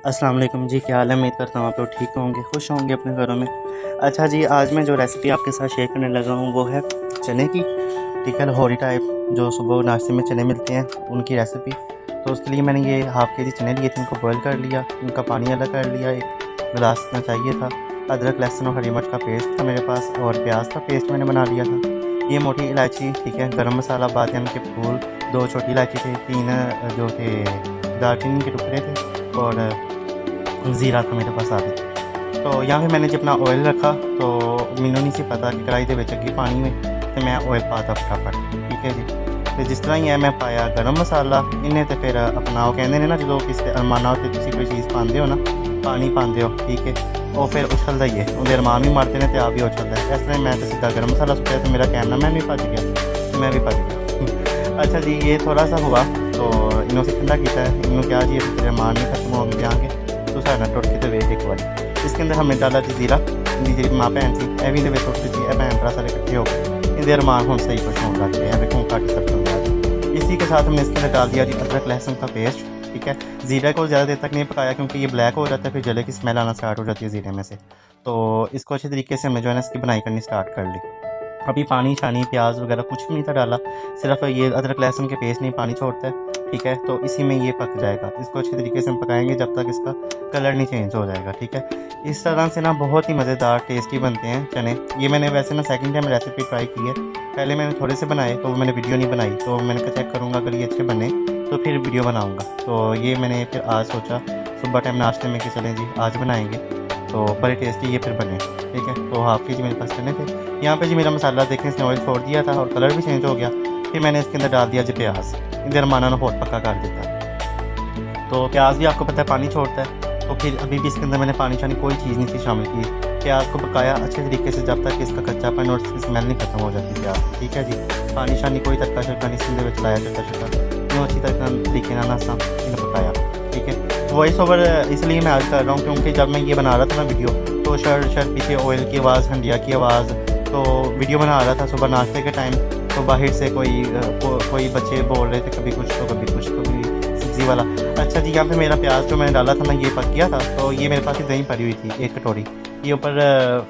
अस्सलाम वालेकुम जी, क्या हाल है। उम्मीद करता हूँ आप लोग ठीक होंगे, खुश होंगे अपने घरों में। अच्छा जी, आज मैं जो रेसिपी आपके साथ शेयर करने लगा हूँ वो है चने की, ठीक है, लाहौरी टाइप, जो सुबह नाश्ते में चने मिलते हैं उनकी रेसिपी। तो उसके लिए मैंने ये हाफ़ के जी चने लिए थे, इनको बॉयल कर लिया, उनका पानी अलग कर लिया, एक गिलास में चाहिए था। अदरक लहसुन और हरी मिर्च का पेस्ट था मेरे पास, और प्याज का पेस्ट मैंने बना लिया था। ये मोटी इलायची, ठीक है, गरम मसाला, बादियान के फूल, 2 छोटी इलायची थे, 3 जो थे दालचीनी के टुकड़े थे, और ज़ीरा था मेरे पास आगे। तो यहाँ पे मैंने जब अपना ऑयल रखा तो मैनू नहीं सी पता कि कढ़ाई दे विच अगे पानी में, तो मैं ऑयल पाता फटाफट, ठीक है जी। तो जिस तरह ही है मैं पाया गरम मसाला, इन्हें तो फिर अपना वो कहते हैं ना, जो किसी अरमाना होते तुम कोई चीज़ पाते हो ना, पानी पाते हो, ठीक है, वो फिर उछलता ही है, उन्हें अरमान भी मारते हैं तो आप भी उछलता है। इस तरह मैं तो सीधा गरम मसाला सुटाया, तो मेरा कैमरा मैन भी भज गया, तो मैं भी भज गया। अच्छा जी, ये थोड़ा सा हुआ तो इन्हों से ठंडा किया है, इन्हों क्या जी तेरे अरमान नहीं खत्म हो गए आगे, तो सारा टुट के तो वेट एक बार इसके अंदर हमने डाला जी जीरा, जी माँ भैन सी ए भी टुट दी जी, भैन भरा सारे इकट्ठे हो गए, इधर अरमान हम सही कुछ होने लग गए, देखो काटी सब कुछ। इसी के साथ हमने इसके अंदर डाल दिया जी अदरक लहसुन का पेस्ट, ठीक है। ज़ीरा को ज़्यादा देर तक नहीं पकाया क्योंकि ये ब्लैक हो जाता है, फिर जले की स्मेल आना स्टार्ट हो जाती है ज़ीरे में से। तो इसको अच्छे तरीके से हमने जो है ना इसकी बनाई करनी स्टार्ट कर ली। अभी पानी शानी प्याज वगैरह कुछ भी नहीं था डाला, सिर्फ ये अदरक लहसुन के पेस्ट नहीं पानी छोड़ता है, ठीक है। तो इसी में ये पक जाएगा, इसको अच्छी तरीके से हम पकाएंगे जब तक इसका कलर नहीं चेंज हो जाएगा, ठीक है। इस तरह से ना बहुत ही मज़ेदार टेस्टी बनते हैं चने। ये मैंने वैसे ना सेकंड टाइम रेसिपी ट्राई की है, पहले मैंने थोड़े से बनाए तो मैंने वीडियो नहीं बनाई, तो मैंने कहा चेक करूँगा अगर ये अच्छे बने तो फिर वीडियो बनाऊँगा। तो ये मैंने फिर आज सोचा सुबह टाइम नाश्ते में कि चलें जी आज बनाएँगे, तो बड़े टेस्टी ये फिर बने, ठीक है। तो हाफ़ के जी मेरे पास चने थे। यहाँ पे जी मेरा मसाला देखें इसने ऑयल छोड़ दिया था और कलर भी चेंज हो गया। फिर मैंने इसके अंदर डाल दिया जी प्याज, इधर माना ने बहुत पक्का कर देता। तो प्याज भी आपको पता है पानी छोड़ता है, तो फिर अभी भी इसके अंदर मैंने पानी शानी कोई चीज़ नहीं थी शामिल की। प्याज को पकाया अच्छे तरीके से जब तक इसका कच्चापन और इसकी स्मेल नहीं खत्म हो जाती प्याज, ठीक है जी। पानी शानी कोई तड़का शक्का नहीं इसके अंदर चलाया, चक्का अच्छी तरीके ना नाश्ता इन्हें पकाया, ठीक है। वॉइस ओवर इसलिए मैं आज कर रहा हूँ क्योंकि जब मैं ये बना रहा था ना वीडियो, तो शर्ट पीछे ऑयल की आवाज़, हंडिया की आवाज़, तो वीडियो बना रहा था सुबह नाश्ते के टाइम, तो बाहर से कोई बच्चे बोल रहे थे, कभी कुछ तो कभी कुछ, तो कभी सब्ज़ी वाला। अच्छा जी, यहाँ पे मेरा प्याज जो मैंने डाला था ना ये पक गया था, तो ये मेरे पास दही पड़ी हुई थी 1 कटोरी, ये ऊपर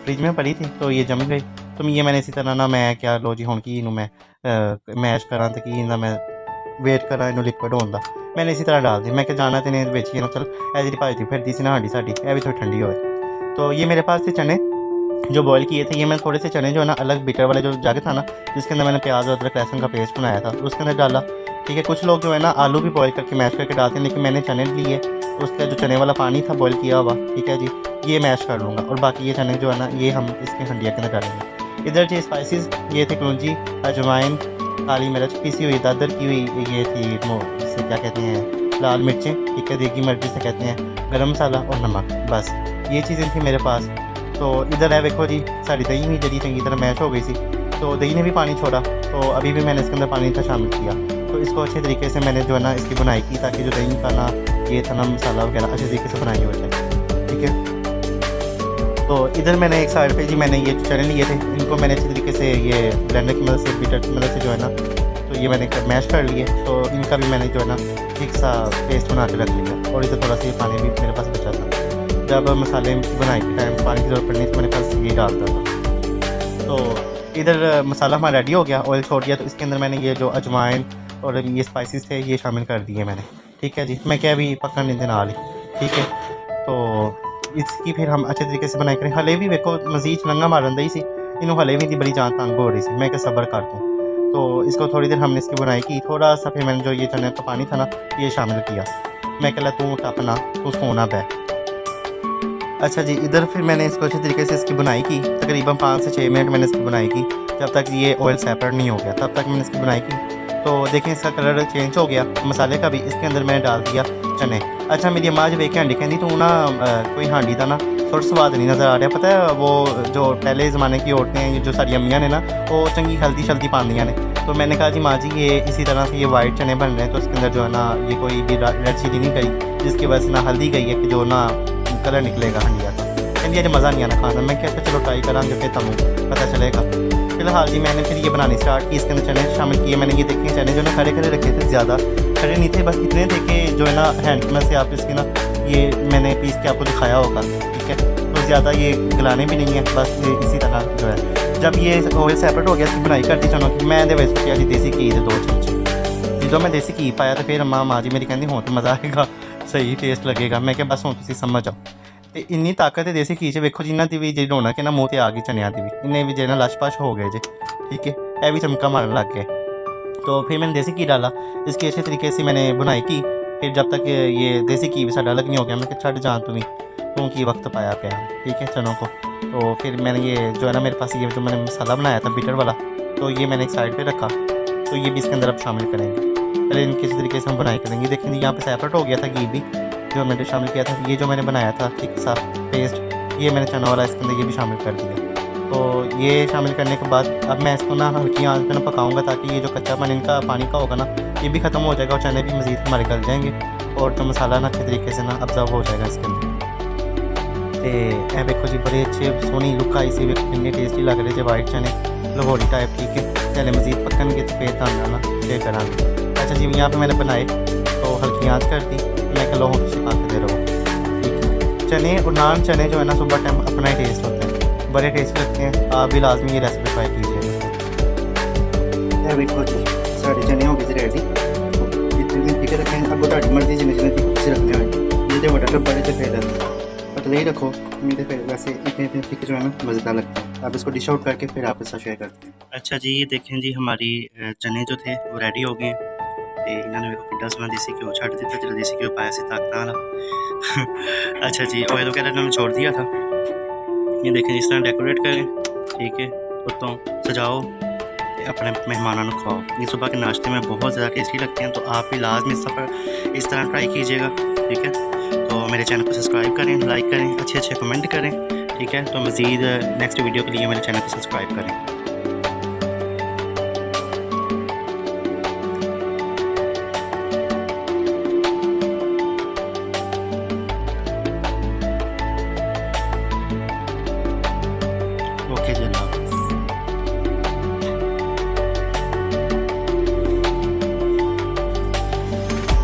फ्रिज में पड़ी थी, तो ये जम गई। तो ये मैंने इसी तरह ना मैं क्या लो जी हूँ कि इनू मैं मैश करा तो कि ना मैं वेट करा इनू लिक्विड होने का, मैंने इसी तरह डाल दी। मैं क्या जाना तेने बेची ना, चल ऐसी भाजती फिर दी सी ना हांडी साडी भी थोड़ी ठंडी होए। तो ये मेरे पास थे चने जो बॉयल किए थे, ये मैं थोड़े से चने जो है ना अलग बिटर वाले जो जग था ना जिसके अंदर मैंने प्याज और अदरक लहसुन का पेस्ट बनाया था उसके अंदर डाला, ठीक है। कुछ लोग जो है ना आलू भी बॉयल करके मैश करके डालते हैं, लेकिन मैंने चने लिए तो उसका जो चने वाला पानी था बॉयल किया हुआ, ठीक है जी, ये मैश कर लूँगा, और बाकी ये चने जो है ना ये हम इसके हंडिया के अंदर डालेंगे। इधर जी स्पाइसेस ये थे कलौंजी, अजवाइन, काली मिर्च पीसी हुई, दादर की हुई, ये थी इसे क्या कहते हैं लाल मिर्चें, ठीक है, देगी मिर्च से कहते हैं, गरम मसाला और नमक, बस ये चीज़ें थी मेरे पास। तो इधर है देखो जी सारी दही हुई जड़ी चंगी तरह मैश हो गई थी, तो दही ने भी पानी छोड़ा, तो अभी भी मैंने इसके अंदर पानी था शामिल किया। तो इसको अच्छे तरीके से मैंने जो है ना इसकी बुनाई की ताकि जो दही का ना ये था ना मसाला वगैरह अच्छे तरीके से बनाई हो जाए, ठीक है। तो इधर मैंने एक साइड पे जी मैंने ये चने लिए थे, इनको मैंने अच्छे तरीके से ये ब्लेंडर की मदद से बीटर की मदद से जो है ना तो ये मैंने मैश कर लिए, तो इनका भी मैंने जो है ना ठीक सा पेस्ट बना के रख लिया, और इधर थोड़ा सा ये पानी भी मेरे पास बचा था, जब मसाले बनाई के टाइम पानी की ज़रूरत पड़नी तो मेरे पास ये डालता था। तो इधर मसाला हमारा रेडी हो गया, ऑयल छोड़ दिया, तो इसके अंदर मैंने ये जो अजवाइन और ये स्पाइसेस थे ये शामिल कर दिए मैंने, ठीक है जी। मैं क्या अभी पकड़ नहीं देना ली, ठीक है। तो इसकी फिर हम अच्छे तरीके से बनाई करें। हले भी देखो मजीद लंगा मारन दी सी, इन्हों हले भी थी बड़ी जान तंग हो रही सी, मैं क्या सब्र कर दूँ। तो इसको थोड़ी देर हमने इसकी बुनाई की, थोड़ा सा फिर मैंने जो ये चने का पानी था ना ये शामिल किया, मैं कहला तू टपना तू सोना बै। अच्छा जी, इधर फिर मैंने इसको अच्छे तरीके से इसकी बुनाई की, तकरीबन 5 से 6 मिनट मैंने इसकी बुनाई की, जब तक ये ऑयल सेपरेट नहीं हो गया तब तक मैंने इसकी बुनाई की। तो देखें इसका कलर चेंज हो गया मसाले का भी, इसके अंदर मैंने डाल दिया चने। अच्छा मेरी अम्मा जो वेख हांडी कहती तू ना कोई हांडी का ना सुर स्वाद नहीं नज़र आ रहा, पता है वो जो पहले ज़माने की औरतें हैं जो सारी अम्मियाँ ने ना वो चंगी हल्दी शल्दी पादियाँ ने। तो मैंने कहा जी माँ जी ये इसी तरह से ये वाइट चने बन रहे हैं, तो इसके अंदर जो है ना ये कोई भी रेड चिली नहीं गई जिसकी वजह से ना हल्दी गई है कि जो ना कलर निकलेगा हंडिया का, कहती अरे मज़ा नहीं आना खाना। मैं कहता चलो ट्राई करा जो कि तुम पता चलेगा। फिलहाल जी मैंने फिर ये बनानी स्टार्ट की, इसके अंदर चने शामिल किए मैंने, ये देखें चने जो ना खड़े खड़े रखे थे, ज़्यादा खड़े नहीं थे, बस इतने थे कि जो है ना हैंड में से आप इसकी ना ये मैंने पीस के आपको दिखाया होगा, ठीक है। तो ज़्यादा ये गलाने भी नहीं है, बस ये इसी तरह जो है। जब ये ऑयल सेपरेट हो गया, इसकी बनाई करती चलो कि मैं दे वैसे जी देसी घी दे 2 चमचे। जो मैं देसी घी पाया तो फिर माँ जी मेरी कहती हों तो मज़ा आएगा, सही टेस्ट लगेगा। मैं क्या बस हूँ तुम समझ जाओ। तो इन्नी ताकत है देसी घी च, वेखो जिन्हों की भी जी रौनक है ना मूँह ते आ गई चनिया की भी, इन्हें भी जो ना लश-पश हो गए जे, ठीक है। यह भी चमका मारने लग गए। तो फिर मैंने देसी घी डाला, इसकी अच्छे तरीके से मैंने बुनाई की। फिर जब तक ये देसी घी भी साडा अलग नहीं हो गया, मैं छड़ जान तू की वक्त पाया पाया, ठीक है चनों को। तो फिर मैंने ये जो है ना मेरे पास ये जो मैंने मसाला बनाया था बिटर वाला, तो ये मैंने एक साइड पे रखा। तो ये भी इसके अंदर अब शामिल करेंगे। पहले इनकी इसी तरीके से हम बुनाई करेंगे। देखें यहाँ पे सेपरेट हो गया था घी भी जो मैंने शामिल किया था। ये जो मैंने बनाया था थिक सा पेस्ट, ये मैंने चना वाला इसके अंदर ये भी शामिल कर दिया। तो ये शामिल करने के बाद अब मैं इसको ना हल्की आंच पे ना पकाऊंगा, ताकि ये जो कच्चापन इनका पानी का होगा ना ये भी ख़त्म हो जाएगा और चने भी मज़ीद हमारे गल जाएंगे और जो मसाला ना अच्छे तरीके से ना ऑब्जर्व हो जाएगा इसके अंदर। तो यह देखो जी बड़े अच्छे सोहनी लुक आई सी, कितने टेस्टी लग रहे थे वाइट चने लाहौरी टाइप, ठीक है। चने मज़ीद पकन के फिर ना शेयर करा। अच्छा जी यहाँ पे मैंने बनाए तो हल्की आंच कर दी। मैं कह लो तुम खाते रहो, ठीक है। चने और नान चने जो है ना सुबह टाइम अपना ही टेस्ट होता है, बड़े टेस्ट लगते हैं। आप भी लाजमी ये रेसिपी ट्राई कीजिएगा। देखो जी साढ़े चने हो गए रेडी, इतने ठीक है रखें। अब ताड़ी मर्जी जिन्हें जिन्हें ठीक से रखने हुए ये बड़ा बड़े तो फिर पतले ही रखो, मेरे फिर वैसे इतने इतने ठीक जो है ना मज़ेदार लगता है। आप इसको डिश आउट करके फिर आपके साथ शेयर करते हैं। अच्छा जी ये देखें जी हमारी चने जो थे वो रेडी हो गए हैं। तो इन्होंने मेरे को कितना सोना देसी घ्यो छड़ दिता, जो देसी घ्यो पाया से ताकत वाला। अच्छा जी ऑयल वगैरह इन्होंने छोड़ दिया था। ये देखें इस तरह डेकोरेट करें, ठीक है। उत्तों सजाओ, अपने मेहमानों को खाओ। ये सुबह के नाश्ते में बहुत ज़्यादा टेस्टी लगते हैं, तो आप भी लाजमी सफ़र इस तरह ट्राई कीजिएगा, ठीक है। तो मेरे चैनल को सब्सक्राइब करें, लाइक करें, अच्छे अच्छे कमेंट करें, ठीक है। तो मज़ीद नेक्स्ट वीडियो के लिए मेरे चैनल को सब्सक्राइब करें। ओके जी अल्लाह।